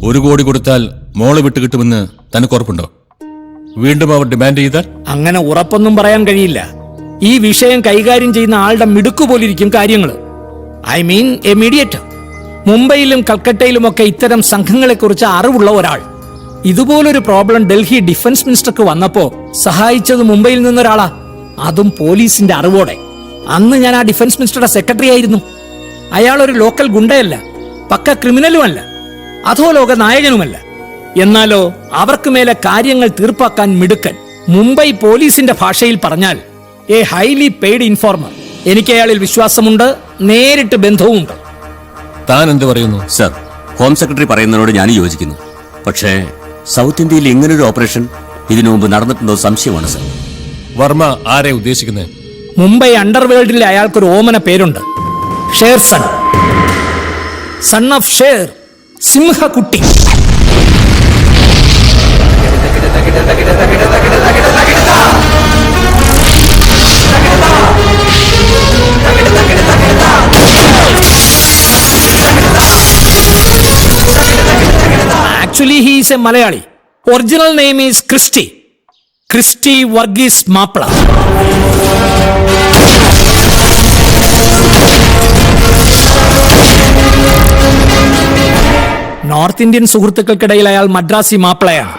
1 കോടി കൊടുത്താൽ മോള് വിട്ട് കിട്ടുമെന്ന് തനിക്ക് ഉറപ്പുണ്ടോ? വീണ്ടും അവർ ഡിമാൻഡ് ചെയ്താൽ? അങ്ങനെ ഉറപ്പൊന്നും പറയാൻ കഴിയില്ല. ഈ വിഷയം കൈകാര്യം ചെയ്യുന്ന ആളുടെ മിടുക്കുപോലിരിക്കും കാര്യങ്ങൾ. I mean A mediator. മുംബൈയിലും കൽക്കട്ടയിലുമൊക്കെ ഇത്തരം സംഘങ്ങളെക്കുറിച്ച് അറിവുള്ള ഒരാൾ. ഇതുപോലൊരു പ്രോബ്ലം ഡൽഹി ഡിഫൻസ് മിനിസ്റ്റർക്ക് വന്നപ്പോ സഹായിച്ചത് മുംബൈയിൽ നിന്നൊരാളാ, അതും പോലീസിന്റെ അറിവോടെ. അന്ന് ഞാൻ ആ ഡിഫൻസ് മിനിസ്റ്ററുടെ സെക്രട്ടറി ആയിരുന്നു. അയാൾ ഒരു ലോക്കൽ ഗുണ്ടയല്ല, പക്ക ക്രിമിനലുമല്ല, അധോലോക നായകനുമല്ല. എന്നാലോ അവർക്ക് മേലെ കാര്യങ്ങൾ തീർപ്പാക്കാൻ മിടുക്കൻ. മുംബൈ പോലീസിന്റെ ഭാഷയിൽ പറഞ്ഞാൽ എ ഹൈലി പെയ്ഡ് ഇൻഫോർമർ. എനിക്ക് അയാളിൽ വിശ്വാസമുണ്ട്, നേരിട്ട് ബന്ധവുമുണ്ട്. താൻ എന്ത് പറയുന്നു? സർ, ഹോം സെക്രട്ടറി പറയുന്നതിനോട് ഞാൻ യോജിക്കുന്നു. പക്ഷേ സൗത്ത് ഇന്ത്യയിൽ ഇങ്ങനൊരു ഓപ്പറേഷൻ ഇതിനു മുമ്പ് നടന്നിട്ടുണ്ടോ സംശയമാണ് സർ. വർമ്മ ആരെ ഉദ്ദേശിക്കുന്നത്? മുംബൈ അണ്ടർവേൾഡിലെ അയാൾക്കൊരു ഓമന പേരുണ്ട്, Sher son. Son of Sher, സിംഹകുട്ടി. Actually, he is a Malayali. Original name is Christy. Christy Varghese Mapla. North Indian സുഹൃത്തുക്കൾക്കിടയിൽ അയാൾ മദ്രാസി മാപ്പിളയാണ്.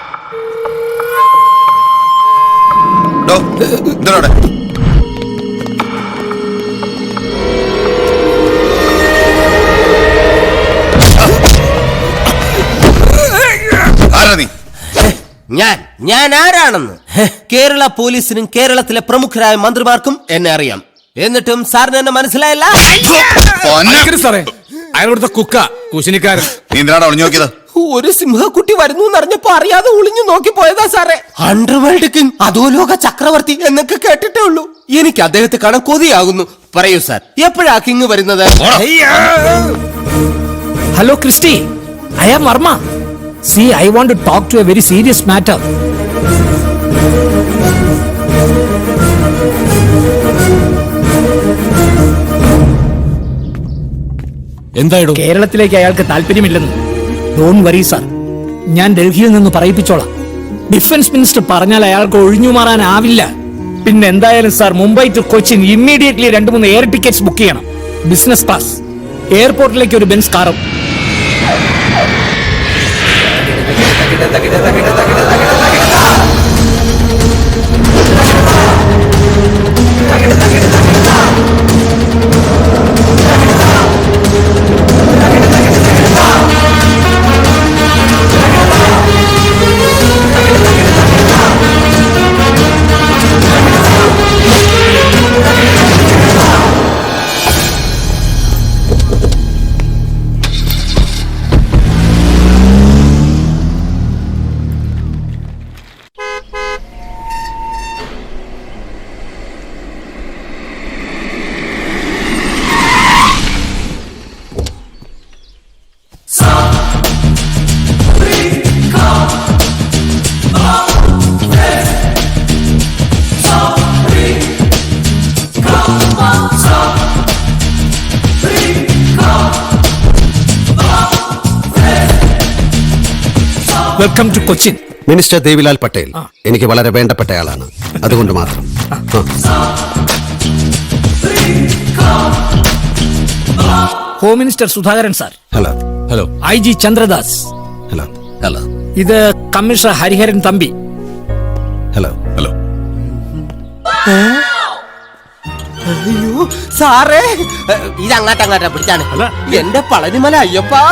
ഞാൻ ആരാണെന്ന് കേരള പോലീസിനും കേരളത്തിലെ പ്രമുഖരായ മന്ത്രിമാർക്കും എന്നെ അറിയാം. എന്നിട്ടും സാറിന് എന്നെ മനസ്സിലായില്ല. സാറേ, അയാളുടെ കുക്ക കുശിനിക്കാരൻ. ഒരു സിംഹക്കുട്ടി വരുന്നു എന്നറിഞ്ഞപ്പോ അറിയാതെ ഒളിഞ്ഞു നോക്കി പോയതാ സാറേ. അണ്ടർവേൾഡ് കിങ്, അധോലോക ചക്രവർത്തി എന്നൊക്കെ കേട്ടിട്ടേ ഉള്ളൂ. എനിക്ക് അദ്ദേഹത്തെ കാണാൻ കൊതിയാകുന്നു. പറയൂ സാർ, എപ്പോഴാ കിങ് വരുന്നത്? Hello Christy, I am Varma. See, I want to talk to a very serious matter. എന്തായിടോ? കേരളത്തിലേക്ക് അയാൾക്ക് താല്പര്യമില്ലെന്ന്. ഡോണ്ട് വറി സാർ, ഞാൻ ഡൽഹിയിൽ നിന്ന് പറയിപ്പിച്ചോളാം. ഡിഫൻസ് മിനിസ്റ്റർ പറഞ്ഞാൽ അയാൾക്ക് ഒഴിഞ്ഞു മാറാനാവില്ല. പിന്നെ എന്തായാലും sir, Mumbai to Cochin immediately 2-3 air tickets book ചെയ്യണം, ബിസിനസ് ക്ലാസ്. എയർപോർട്ടിലേക്ക് ഒരു ബെൻസ് കാറും. Welcome to Cochin. Minister Devilal Patel എനിക്ക് വളരെ വേണ്ടപ്പെട്ടയാളാണ്, അതുകൊണ്ട് മാത്രം. Home minister Sudhakaran sir. Hello. Hello. IG Chandradas. Hello. Hello. ഇത് commissioner Hariharan Thampi. Hello. Hello. അയ്യോ സാറേ, ഇത് അങ്ങാട്ടങ്ങാട്ടാ പിടിച്ചാണ്. എന്റെ പളനിമല അയ്യപ്പാ.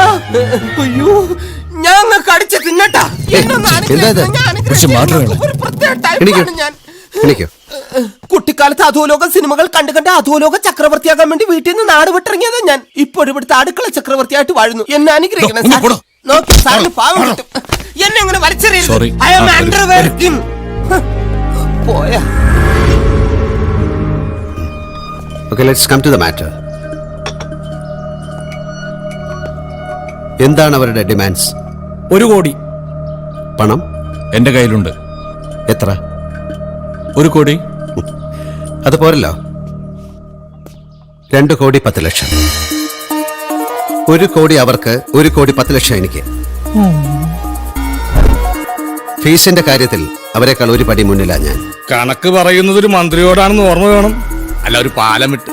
അയ്യോ, ഞാൻ കടിച്ച് തിന്നട്ടാ. കുട്ടിക്കാലത്ത് അധോലോക സിനിമകൾ കണ്ടു കണ്ട് അധോലോക ചക്രവർത്തിയാകാൻ വേണ്ടി വീട്ടിൽ നിന്ന് നാട് വിട്ടിറങ്ങിയതാ ഞാൻ. ഇപ്പോഴും ഇവിടുത്തെ അടുക്കള ചക്രവർത്തിയായിട്ട് വാഴുന്നു. എന്നെ അനുഗ്രഹിക്കണം സാറിന് പാവം കിട്ടും. എന്നെ അങ്ങനെ വലിച്ചെറിയരുത്. I am underworld king. പോയാ. Okay, let's come to the matter. എന്താണ് അവരുടെ ഡിമാൻഡ്സ്? 1 കോടി. പണം എന്റെ കയ്യിലുണ്ട്. എത്ര? 1 കോടി. അത് പോരല്ലോ. 2 കോടി 10 ലക്ഷം. 1 കോടി അവർക്ക്, 1 കോടി 10 ലക്ഷം എനിക്ക്. ഫീസിന്റെ കാര്യത്തിൽ അവരെക്കാൾ ഒരു പടി മുന്നിലാ ഞാൻ. കണക്ക് പറയുന്നത് ഒരു മന്ത്രിയോടാണെന്ന് ഓർമ്മ വേണം. അല്ല, ഒരു പാലം വിട്ട്.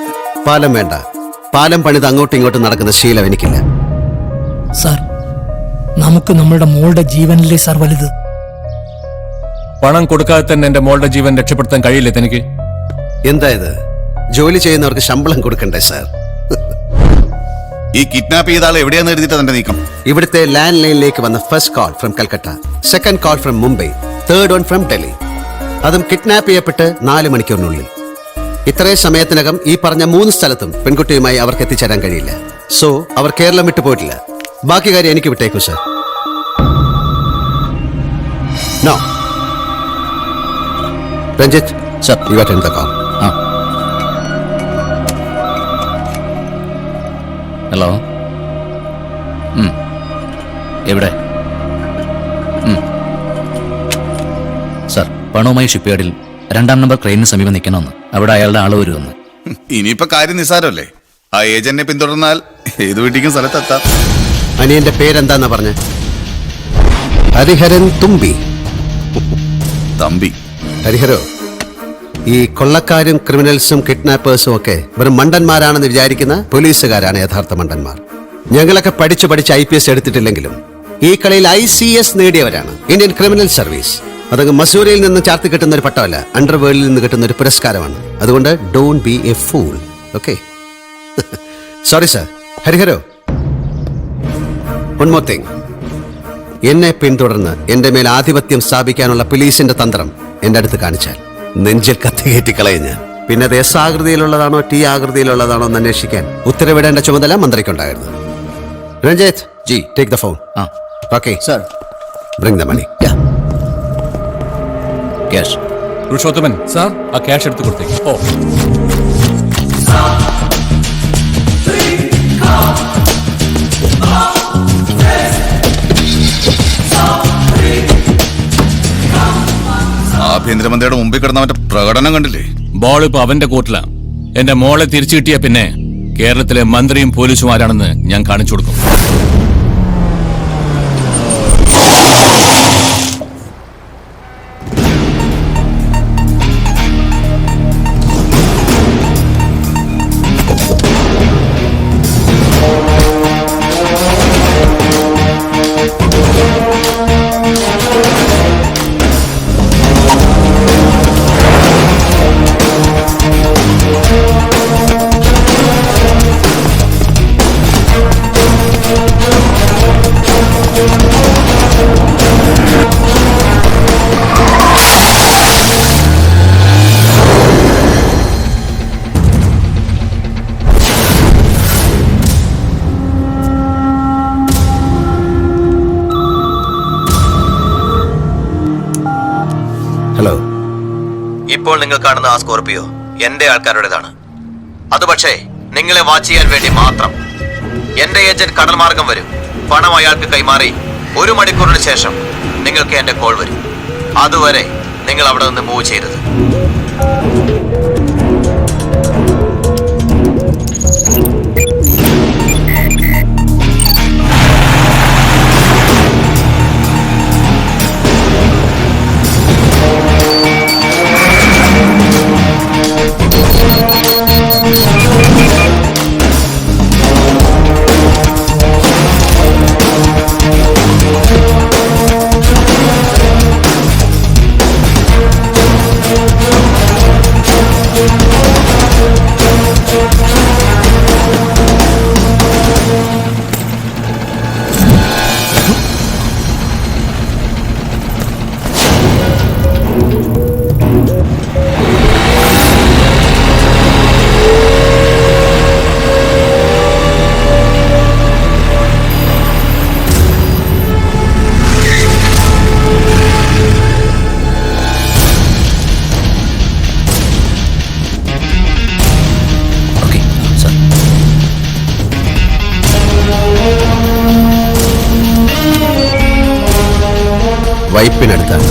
പാലം വേണ്ട. പാലം പണിത് അങ്ങോട്ടും ഇങ്ങോട്ടും നടക്കുന്ന ശീലം എനിക്കില്ല. സാർ, നമുക്ക് നമ്മളുടെ മോളുടെ ജീവനിലെ സാർ വലുത്. പണം കൊടുക്കാതെ തന്നെ എന്റെ മോളുടെ ജീവൻ രക്ഷപ്പെടുത്താൻ കഴിയില്ലേ തനിക്ക്? എന്താ ഇത്? ജോലി ചെയ്യുന്നവർക്ക് ശമ്പളം കൊടുക്കണ്ടേ സാർ? ഈ കിഡ്നാപ്പ് ചെയ്ത ആൾ എവിടെയാന്ന് എഴുതിയിട്ട് തന്റെ നീക്കം? ഇവിടുത്തെ ലാൻഡ് ലൈനിലേക്ക് വന്ന first call from Calcutta, second call from Mumbai, third one from Delhi. അതും കിഡ്നാപ്പ് ചെയ്യപ്പെട്ട് 4 മണിക്കൂറിനുള്ളിൽ. ഇത്രയും സമയത്തിനകം ഈ പറഞ്ഞ 3 സ്ഥലത്തും പെൺകുട്ടിയുമായി അവർക്ക് എത്തിച്ചേരാൻ കഴിയില്ല. സോ അവർ കേരളം വിട്ടു പോയിട്ടില്ല. ബാക്കി കാര്യം എനിക്ക് വിട്ടേക്കൂ sir. No Ranjith sir, you attend the call. Hello, എവിടെ? സർ, പണവുമായി ഷിപ്പ്യാർഡിൽ 2-ാം നമ്പർ ക്രെയിനിന് സമീപം നിൽക്കണമെന്ന്. അവിടെ അയാളുടെ ആള് വരുമെന്ന്. ഇനിയിപ്പോ കാര്യം നിസ്സാരമല്ലേ? ആ ഏജന്റിനെ പിന്തുടർന്നാൽ ഏത് വീട്ടിക്കും സ്ഥലത്തെത്താം. അനിയന്റെ പേരെന്താന്നാ പറഞ്ഞ? ഹരിഹരൻ തുമ്പി. തമ്പി. ഹരിഹരോ, ഈ കൊള്ളക്കാരും ക്രിമിനൽസും കിഡ്നാപ്പേഴ്സും ഒക്കെ വെറും മണ്ടന്മാരാണെന്ന് വിചാരിക്കുന്ന പോലീസുകാരാണ് യഥാർത്ഥ മണ്ടന്മാർ. ഞങ്ങളൊക്കെ പഠിച്ച് IPS എടുത്തിട്ടില്ലെങ്കിലും ഈ കളിയിൽ ICS നേടിയവരാണ്. Indian criminal service. അതങ്ങ് മസൂരിയിൽ നിന്ന് ചാർത്തി കിട്ടുന്ന ഒരു പട്ടമല്ല, അണ്ടർവേൾഡിൽ നിന്ന് കിട്ടുന്ന ഒരു പുരസ്കാരമാണ്. അതുകൊണ്ട് don't be a fool. Okay? Sorry sir. ഹരിഹരോ, വൺ മോർ തിങ്. എന്നെ പിന്തുടർന്ന് എന്റെ മേൽ ആധിപത്യം സ്ഥാപിക്കാനുള്ള പോലീസിന്റെ തന്ത്രം എന്റെ അടുത്ത് കാണിച്ചാൽ നെഞ്ചിൽ കത്തികയറ്റിക്കളയും ഞാൻ. പിന്നെ അത് S ആകൃതിയിലുള്ളതാണോ T ആകൃതിയിലുള്ളതാണോ എന്ന് അന്വേഷിക്കാൻ ഉത്തരവിടേണ്ട ചുമതല മന്ത്രിക്കുണ്ടായിരുന്നു. Ranjith ji, take the phone. Okay sir, bring the money. Cash. Purushothaman sir, ആ ക്യാഷ് എടുത്ത് കൊടുത്തേക്ക്. ഓ, ആഭ്യന്തരമന്ത്രിയുടെ മുമ്പിൽ കിടന്നവന്റെ പ്രകടനം കണ്ടില്ലേ? ബോൾ ഇപ്പൊ അവന്റെ കോർട്ടിലാ. എന്റെ മോളെ തിരിച്ചു കിട്ടിയ പിന്നെ കേരളത്തിലെ മന്ത്രിയും പോലീസും ആരാണെന്ന് ഞാൻ കാണിച്ചു കൊടുക്കും. ഹലോ. ഇപ്പോൾ നിങ്ങൾ കാണുന്ന ആ സ്കോർപിയോ എന്റെ ആൾക്കാരുടേതാണ്. അത് പക്ഷേ നിങ്ങളെ വാച്ച് ചെയ്യാൻ വേണ്ടി മാത്രം. എന്റെ ഏജന്റ് കടൽ മാർഗം വരും. പണം അയാൾക്ക് കൈമാറി 1 മണിക്കൂറിന് ശേഷം നിങ്ങൾക്ക് എന്റെ കോൾ വരും. അതുവരെ നിങ്ങൾ അവിടെ നിന്ന് മൂവ് ചെയ്യരുത്. വൈപ്പിനടുത്താണ്.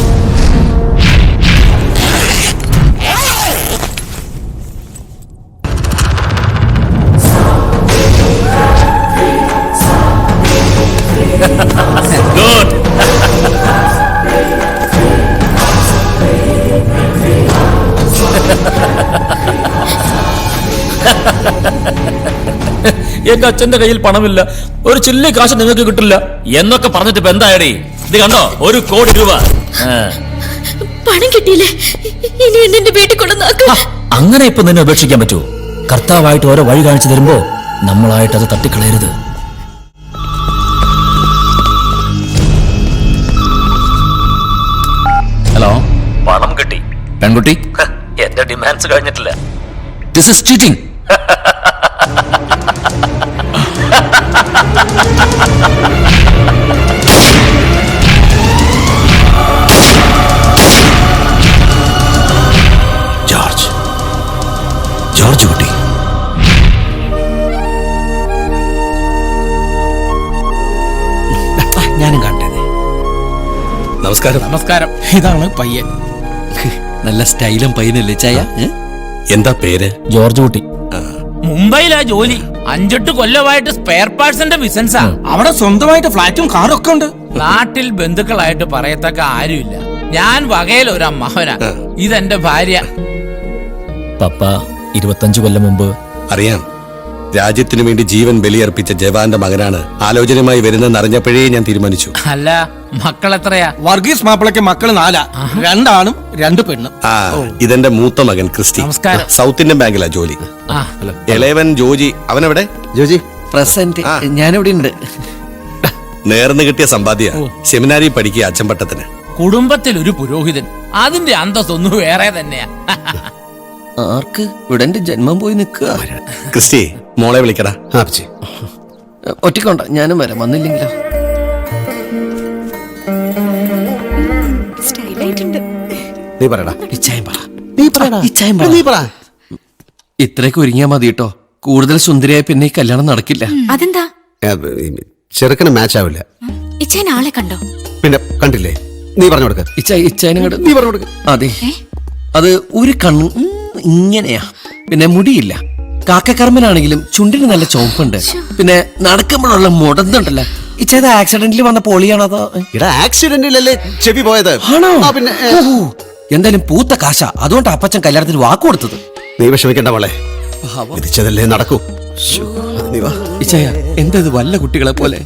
എന്റെ അച്ഛന്റെ കയ്യിൽ പണമില്ല, ഒരു ചില്ലി കാശ് നിങ്ങൾക്ക് കിട്ടില്ല എന്നൊക്കെ പറഞ്ഞിട്ട് ഇപ്പൊ എന്തായടേ? ഇത് കണ്ടോ, 1 കോടി രൂപ. പണം കിട്ടിയില്ലേ? ഇനി എന്നെ വീട്ടിൽ കൊണ്ടുവന്നാക്കും. അങ്ങനെ ഇപ്പൊ നിന്നെ ഉപേക്ഷിക്കാൻ പറ്റുമോ? കർത്താവായിട്ട് ഓരോ വഴി കാണിച്ചു തരുമ്പോ നമ്മളായിട്ട് അത് തട്ടിക്കളയരുത്. ഹലോ, പണം കിട്ടി. പെൺകുട്ടി, എന്റെ ഡിമാൻഡ്സ് കഴിഞ്ഞിട്ടില്ല. This is cheating. ജോർജ് കുട്ടി, ഞാനും കണ്ടത്. നമസ്കാരം. നമസ്കാരം. ഇതാണ് പയ്യൻ. നല്ല സ്റ്റൈലും പയ്യനല്ലേ ചായ? എന്താ പേര്? ജോർജ് കുട്ടി. മുംബൈയിലാ ജോലി. 5-8 കൊല്ലമായിട്ട് സ്പെയർ പാർട്സിന്റെ ബിസിനസ്സാ. അവിടെ സ്വന്തമായിട്ട് ഫ്ലാറ്റും കാറും ഒക്കെ ഉണ്ട്. നാട്ടിൽ ബന്ധുക്കളായിട്ട് പറയത്തക്ക ആരുമില്ല. ഞാൻ വകയിൽ ഒരു അമ്മാവനാ. ഇതെന്റെ ഭാര്യ. പപ്പ 25 കൊല്ലം മുമ്പ്. അറിയാം, രാജ്യത്തിനു വേണ്ടി ജീവൻ ബലിയർപ്പിച്ച ജവാന്റെ മകനാണ് ആലോചനയുമായി വരുന്നെന്ന് അറിഞ്ഞപ്പോഴേ ഞാൻ തീരുമാനിച്ചു. അല്ല, മക്കളെത്രയാ? വർഗീസ് മാപ്പിളയ്ക്ക് മക്കള് 4, 2 ആണും 2 പെണ്ണും. ഇതെന്റെ മൂത്ത മകൻ ക്രിസ്റ്റി. നമസ്കാരം. സൗത്ത് ഇന്ത്യൻ ബാങ്കിലാ ജോലി. ഇളയവൻ ജോജി. അവനെവിടെ? ജോജി പ്രസന്റ്. ഞാനിവിടെ ഉണ്ട്. നേർന്ന് കിട്ടിയ സമ്പാദ്യ സെമിനാരി പഠിക്കുക അച്ചമ്പട്ടത്തിന്. കുടുംബത്തിൽ ഒരു പുരോഹിതൻ, അതിന്റെ അന്തസ്സൊന്നും വേറെ തന്നെയാ. ആർക്ക് ഇവിടെ എന്റെ ജന്മം പോയി നിൽക്കുക. ക്രിസ്റ്റി, മോളെ വിളിക്കടാ. ഒറ്റക്കൊണ്ട, ഞാനും വരാം. വന്നില്ലെങ്കിലോ? നീ പറയടാ. ഇത്രയൊക്കെ ഒരുങ്ങിയാ മതി കേട്ടോ. കൂടുതൽ സുന്ദരിയായ പിന്നെ ഈ കല്യാണം നടക്കില്ല. അതെന്താ? ചെറുക്കന് മാച്ച് ആവില്ല. ഇച്ചേൻ ആളെ കണ്ടോ? പിന്നെ കണ്ടില്ലേ? നീ പറഞ്ഞു കൊടുക്ക. നീ പറഞ്ഞു കൊടുക്ക. അതെ, അത് ഒരു കണ്ണ് ഇങ്ങനെയാ, പിന്നെ മുടിയില്ല. കാക്കക്കർമ്മനാണെങ്കിലും ചുണ്ടിന് നല്ല ചോപ്പുണ്ട്. പിന്നെ നടക്കുമ്പോഴുള്ള മുടന്നുണ്ടല്ലോ. ഇച്ചേത് ആക്സിഡന്റിൽ വന്ന പോളിയാണോ അതോ? ഇടാ, ആക്സിഡന്റിലല്ലേ ചെവി പോയത്. ആണോ? പിന്നെ എന്തായാലും പൂത്ത കാശ. അതുകൊണ്ട് അപ്പച്ചൻ കല്യാണത്തിന് വാക്ക് കൊടുത്തത്. നീ വിഷമിക്കണ്ട മോളെ, വിധിച്ചതല്ലേ നടക്കൂ. ഇച്ചയ, എന്തത് വല്ല കുട്ടികളെ പോലെ.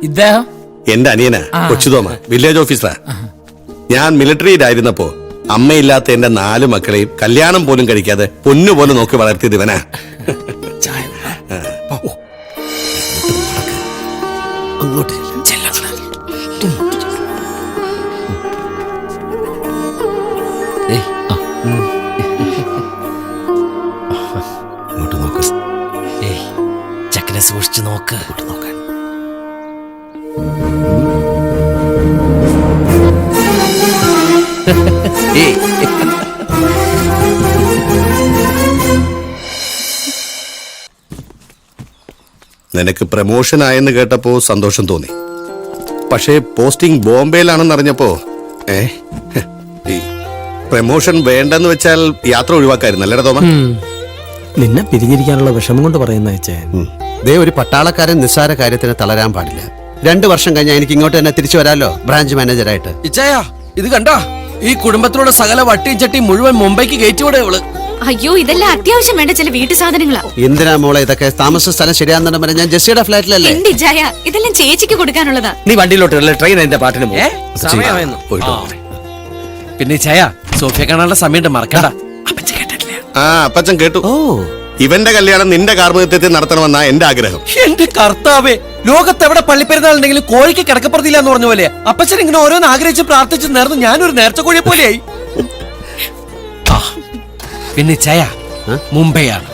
ഇദ്ദേഹം എന്റെ അനിയനാ, കൊച്ചുതോമ, വില്ലേജ് ഓഫീസറാ. ഞാൻ മിലിറ്ററിയിലായിരുന്നപ്പോ അമ്മയില്ലാത്ത എന്റെ 4 മക്കളെയും കല്യാണം പോലും കഴിക്കാതെ പൊന്നുപോലെ നോക്കി വളർത്തിയത് ഇവനാ. അങ്ങോട്ട് നോക്ക്. ചക്കനെ സൂക്ഷിച്ചു നോക്ക്. നോക്കാൻ നിനക്ക് പ്രമോഷൻ ആയെന്ന് കേട്ടപ്പോ സന്തോഷം തോന്നി. പക്ഷേ പോസ്റ്റിംഗ് ബോംബെയിലാണെന്ന് അറിഞ്ഞപ്പോ ഈ പ്രമോഷൻ വേണ്ടെന്ന് വെച്ചാൽ യാത്ര ഒഴിവാക്കായിരുന്നു അല്ലേടാ തോമ? നിന്നെ പിരിഞ്ഞിരിക്കാനുള്ള വിഷമം കൊണ്ട് പറയുന്ന ദേ, ഒരു പട്ടാളക്കാരൻ നിസ്സാര കാര്യത്തിന് തളരാൻ പാടില്ല. 2 വർഷം കഴിഞ്ഞാൽ എനിക്ക് ഇങ്ങോട്ട് തന്നെ തിരിച്ചു വരാമല്ലോ, ബ്രാഞ്ച് മാനേജറായിട്ട്. ഇച്ചായ, ഇത് കണ്ടാ? ഈ കുടുംബത്തിലുള്ള സകല വട്ടിയും ചട്ടിയും മുഴുവൻ മുംബൈക്ക് കയറ്റിവിടെ ഇവള്. അയ്യോ, ഇതെല്ലാം അത്യാവശ്യം വേണ്ട ചില വീട്ടു സാധനങ്ങളാ. എന്തിനാ മോളെ ഇതൊക്കെ? താമസ സ്ഥലം ശരിയാണെന്ന് പറഞ്ഞാൽ ഞാൻ ജെസ്സിയുടെ ഫ്ലാറ്റിലല്ലേ. എന്റെ ജയ, ഇതെല്ലാം ചേച്ചിക്ക് കൊടുക്കാനുള്ളതാ. നീ വണ്ടിയിലോട്ട് ട്രെയിൻ എന്റെ പാട്ടിന് പിന്നെ ചായ, സോഫിയ കാണാനുള്ള സമയം മറക്കണ്ട. അപ്പച്ചൻ കേട്ടു. ഇവന്റെ കല്യാണം നിന്റെ കാർമ്മികത്വത്തിൽ നടത്തണമെന്നാ എന്റെ ആഗ്രഹം. എന്റെ കർത്താവേ, ലോകത്ത് എവിടെ പള്ളിപ്പെരുന്നാളുണ്ടെങ്കിലും കോഴിക്ക് കിടക്കപ്പുറത്തില്ല എന്ന് പറഞ്ഞ പോലെ അപ്പച്ചൻ ഇങ്ങനെ ഓരോന്ന് ആഗ്രഹിച്ച് പ്രാർത്ഥിച്ച് നേർന്ന് ഞാനൊരു നേർച്ച കോഴിയെ പോലെയായി. പിന്നെ ചയ, മുംബൈയാണ്.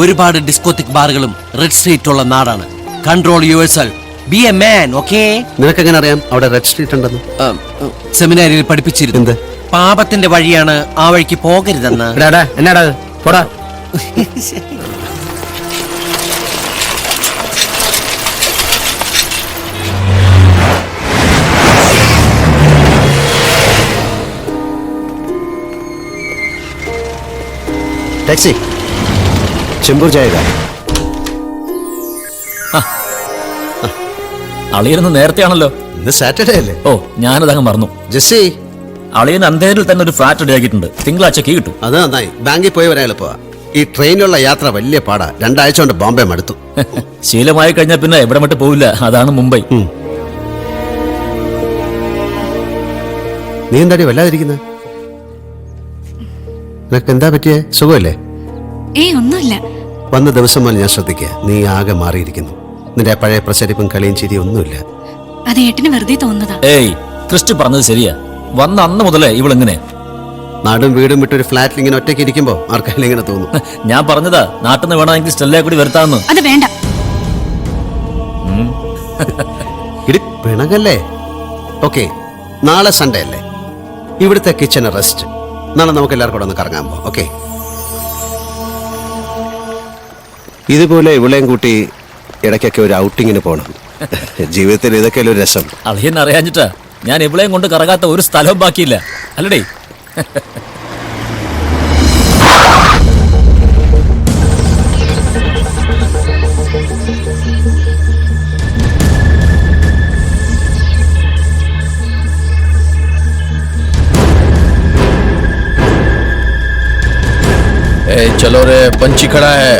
ഒരുപാട് ഡിസ്കോത്തിക് ബാറുകളും റെഡ് സ്ട്രീറ്റ് ഉള്ള നാടാണ്. Control yourself, B a man, okay? നിനക്ക് എങ്ങനെ അറിയാം അവിടെ റെഡ് സ്ട്രീറ്റ് ഉണ്ടെന്ന്? സെമിനാരിൽ പഠിപ്പിച്ചിരുന്നു. പാപത്തിന്റെ വഴിയാണ്, ആ വഴിക്ക് പോകരുതെന്ന്. എന്നാടാ പോടാ. ടാക്സി ചെമ്പൂർ ജായക. അളിയനൊന്ന് നേരത്തെയാണല്ലോ. ഇന്ന് സാറ്റർഡേ അല്ലേ? ഓ, ഞാനതങ്ങ് മറന്നു. ജെസ്സി, അളിയൻ അന്തേരിൽ തന്നെ ഒരു ഫ്ലാറ്റ് റെഡിയാക്കിയിട്ടുണ്ട്. തിങ്കളാഴ്ച കീ കിട്ടും. അത് നന്നായി. ബാങ്കിൽ പോയി വരാൻ എളുപ്പമാ. ഈ ട്രെയിനിലുള്ള യാത്ര വലിയ പാടാ. 2 ആഴ്ച കൊണ്ട് ബോംബെ മടുത്തു. ശീലമായി കഴിഞ്ഞാൽ പിന്നെ എവിടെ വിട്ട് പോവില്ല. അതാണ് മുംബൈ. നീ എന്താടി വല്ലാതിരിക്കുന്നത്? നിനക്ക് എന്താ പറ്റിയേ? സുഖമല്ലേ? ഒന്നുമില്ല. വന്ന ദിവസം മുതൽ ഞാൻ ശ്രദ്ധിക്കുക, നീ ആകെ മാറിയിരിക്കുന്നു. നിന്റെ പഴയ പ്രസരിപ്പും കളിയും ചിരിയും ഒന്നുമില്ല. അത് ഏട്ടന് വെറുതെ തോന്നുന്നതാ. ഏയ്, ക്രിസ്റ്റി പറഞ്ഞത് ശരിയാ. വന്ന അന്ന് മുതലേ ഇവളിങ്ങനെ നാടും വീടും വിട്ടൊരു ഫ്ലാറ്റിൽ ഇങ്ങനെ ഒറ്റയ്ക്ക് ഇരിക്കുമ്പോ ആർക്കെങ്കിലും ഇങ്ങനെ തോന്നും. ഞാൻ പറഞ്ഞതാ, നാട്ടിൽ നിന്ന് വേണമെങ്കിൽ സ്റ്റെല്ലയെ കൂടി വരുത്താന്ന്. അത് വേണ്ട. ഇടി പിണകല്ലേ? ഓക്കെ, നാളെ സൺഡേ അല്ലേ? ഇവിടുത്തെ കിച്ചൺ റെസ്റ്റ്. നാളെ നമുക്ക് എല്ലാവർക്കും കൂടെ ഒന്ന് കറങ്ങാൻ പോകാം. ഓക്കെ, ഇതുപോലെ ഇവിളെയും കൂട്ടി ഇടയ്ക്കൊക്കെ ഒരു ഔട്ടിങ്ങിന് പോകണം. ജീവിതത്തിൽ ഇതൊക്കെ ഒരു രസം. അളിയൻ അറിയാഞ്ഞിട്ടാ ഞാൻ ഇവിളെയും കൊണ്ട് കറങ്ങാത്ത ഒരു സ്ഥലവും ബാക്കിയില്ല അല്ലടേ. चलो रे, पंछी खड़ा है.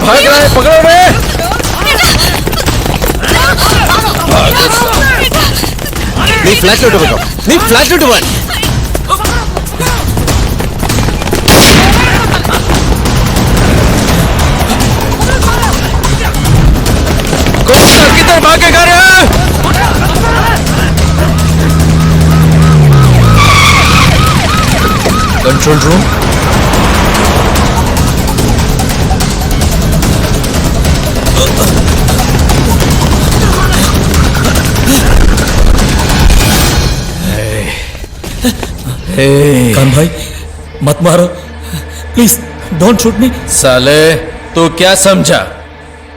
भाग रहा है, पकड़ो रे. നീ ഫ്ലാറ്റിലോട്ട് പോയോ? നീ ഫ്ലാറ്റിലോട്ട് പോവാൻ. किधर भागेगा रे? Control room. कान भाई मत मारो प्लीज, डोंट शूट मी. साले तू क्या समझा?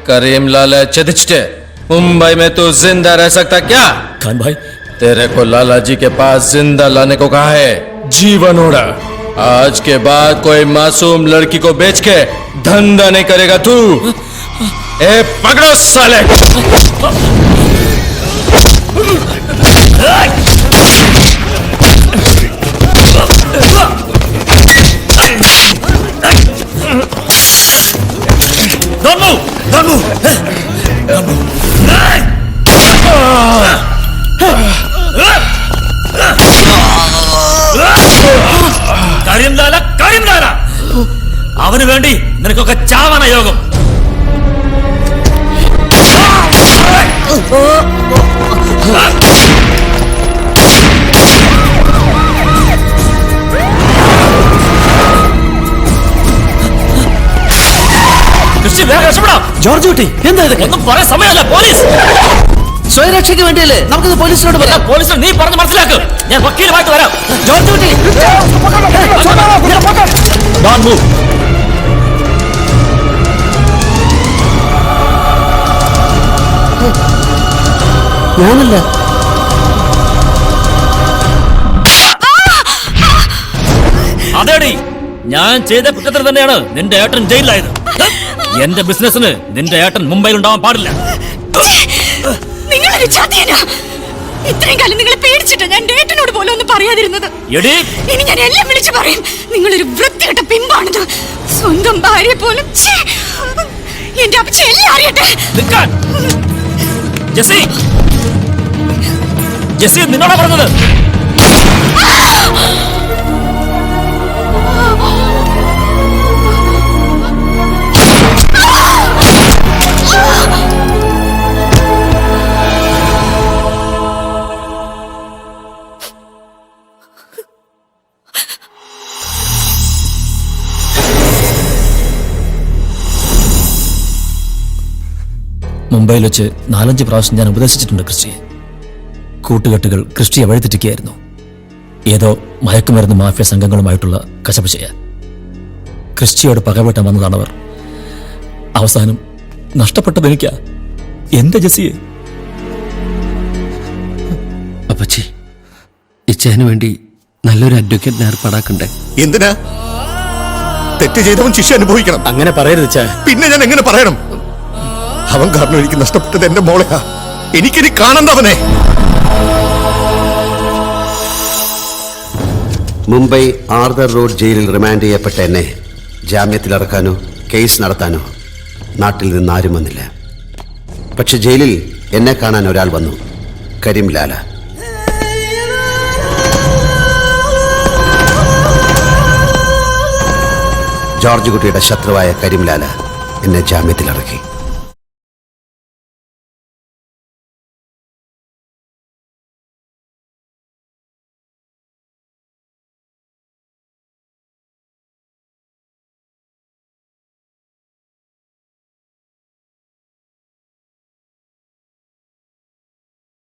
करीम लाला चदिचटे मुंबई में तू जिंदा रह सकता क्या? कान भाई, तेरे को लाला जी के पास जिंदा लाने को कहा है, जीवन उड़ा. आज के बाद कोई मासूम लड़की को बेच के धंधा नहीं करेगा तू. ए पकड़ो साले. don't move, don't move, don't move. കാര്യം ലാല, അവന് വേണ്ടി നിനക്കൊക്കെ ചാവണ യോഗം. ജോർജ് കുട്ടി, എന്താ ഇതൊക്കെ? ഒന്നും പറയാൻ സമയമല്ല. പോലീസ് സ്വയരക്ഷയ്ക്ക് വേണ്ടിയല്ലേ? നമുക്കിത് പോലീസിനോട് പറയാം. പോലീസിനെ നീ പറഞ്ഞ് മനസ്സിലാക്ക്. ഞാൻ വക്കീലുമായിട്ട് വരാം. ജോർജ് കുട്ടി, Don't move. ഞാനല്ല. അതേടി, ഞാൻ ചെയ്ത കുറ്റത്തിന് തന്നെയാണ് നിന്റെ ഏട്ടൻ ജയിലിലായത്. എന്റെ ബിസിനസിന് നിന്റെ ഏട്ടൻ മുംബൈയിൽ ഉണ്ടാവാൻ പാടില്ല. നിങ്ങളൊരു ചതിയനാ. ഇത്രയും കാലം നിങ്ങളെ പേടിച്ചിട്ട് ഞാൻ ഏട്ടനോട് പോലും ഒന്നും പറയാതിരുന്നത്. ഇനി ഞാൻ എല്ലാം വിളിച്ചു പറയും. നിങ്ങളൊരു വൃത്തികെട്ട പിമ്പാണെന്ന്. സ്വന്തം ഭാര്യ പോലും. എന്റെ അപ്പച്ച എല്ലാം അറിയട്ടെ. ജെസ്സി, ജെസ്സി നിന്നോടാ പറഞ്ഞത്. മുംബൈയിൽ വെച്ച് 4-5 പ്രാവശ്യം ഞാൻ ഉപദേശിച്ചിട്ടുണ്ട് ക്രിസ്റ്റിയെ. കൂട്ടുകെട്ടുകൾ ക്രിസ്റ്റിയെ വഴിതെറ്റിക്കുകയായിരുന്നു. ഏതോ മയക്കുമരുന്ന് മാഫിയ സംഘങ്ങളുമായിട്ടുള്ള കശപശയ. ക്രിസ്റ്റിയോട് പകവട്ടം വന്നതാണവർ. അവസാനം നഷ്ടപ്പെട്ടത് എനിക്കാ, എന്റെ ജെസ്സിയെ. അപ്പച്ചി, ഇച്ചേന് വേണ്ടി നല്ലൊരു അഡ്വക്കേറ്റിനെ ഏർപ്പാടാക്കണ്ടേ? എന്തിനാ? തെറ്റ് ചെയ്തവൻ ശിക്ഷ അനുഭവിക്കണം. അങ്ങനെ പറയരുത് ചാ. പിന്നെ ഞാൻ എങ്ങനെ പറയണം? അവൻ കാരണം എനിക്ക് നഷ്ടപ്പെട്ടത് എന്റെ മോളെയാ. എനിക്കിനി കാണണ്ടവനെ. മുംബൈ ആർദർ റോഡ് ജയിലിൽ റിമാൻഡ് ചെയ്യപ്പെട്ട എന്നെ ജാമ്യത്തിലിറക്കാനോ കേസ് നടത്താനോ നാട്ടിൽ നിന്ന് ആരും വന്നില്ല. പക്ഷെ ജയിലിൽ എന്നെ കാണാൻ ഒരാൾ വന്നു, കരീംലാല. ജോർജ് കുട്ടിയുടെ ശത്രുവായ കരീംലാല എന്നെ ജാമ്യത്തിലിറക്കി.